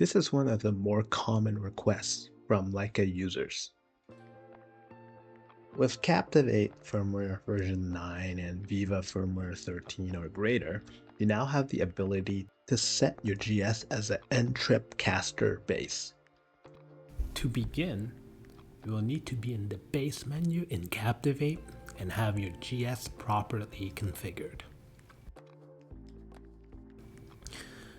This is one of the more common requests from Leica users. With Captivate firmware version 9 and Viva firmware 13 or greater, you now have the ability to set your GS as an NTRIP Caster Base. To begin, you will need to be in the base menu in Captivate and have your GS properly configured.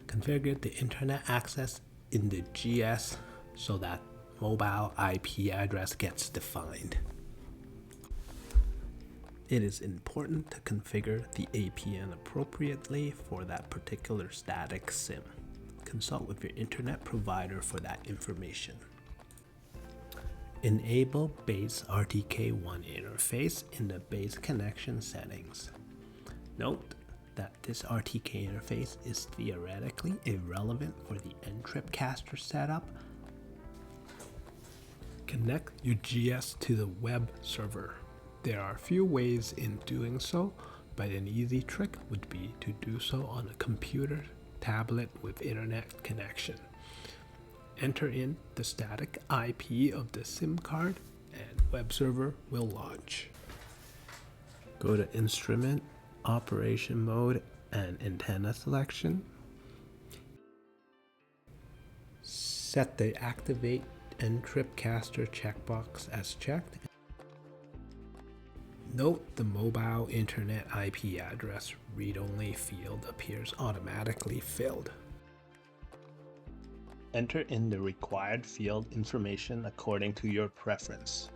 Configure the internet access in the GS so that mobile IP address gets defined. It is important to configure the APN appropriately for that particular static SIM. Consult with your internet provider for that information. Enable base RTK1 interface in the base connection settings. Note that this RTK interface is theoretically irrelevant for the NTRIP caster setup. Connect your GS to the web server. There are a few ways in doing so, but an easy trick would be to do so on a computer, tablet with internet connection. Enter in the static IP of the SIM card and Webserver will launch. Go to Instrument, Operation Mode, and Antenna selection. Set the Activate NTRIP Caster checkbox as checked. Note the mobile internet IP address read-only field appears automatically filled. Enter in the required field information according to your preference.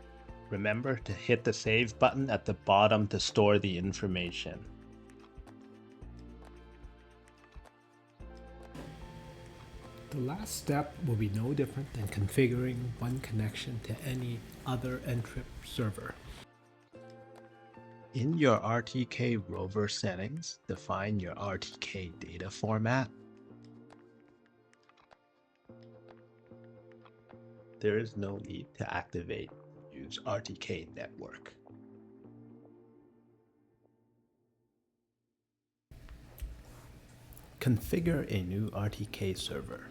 Remember to hit the Save button at the bottom to store the information. The last step will be no different than configuring one connection to any other NTRIP server. In your RTK Rover settings, define your RTK data format. There is no need to activate Use RTK Network. Configure a new RTK server.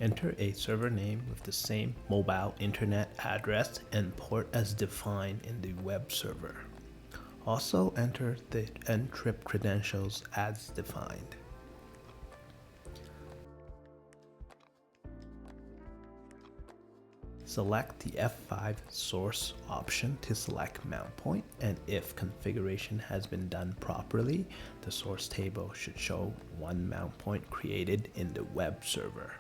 Enter a server name with the same mobile internet address and port as defined in the web server. Also enter the NTRIP credentials as defined. Select the F5 source option to select mount point, and if configuration has been done properly, the source table should show one mount point created in the web server.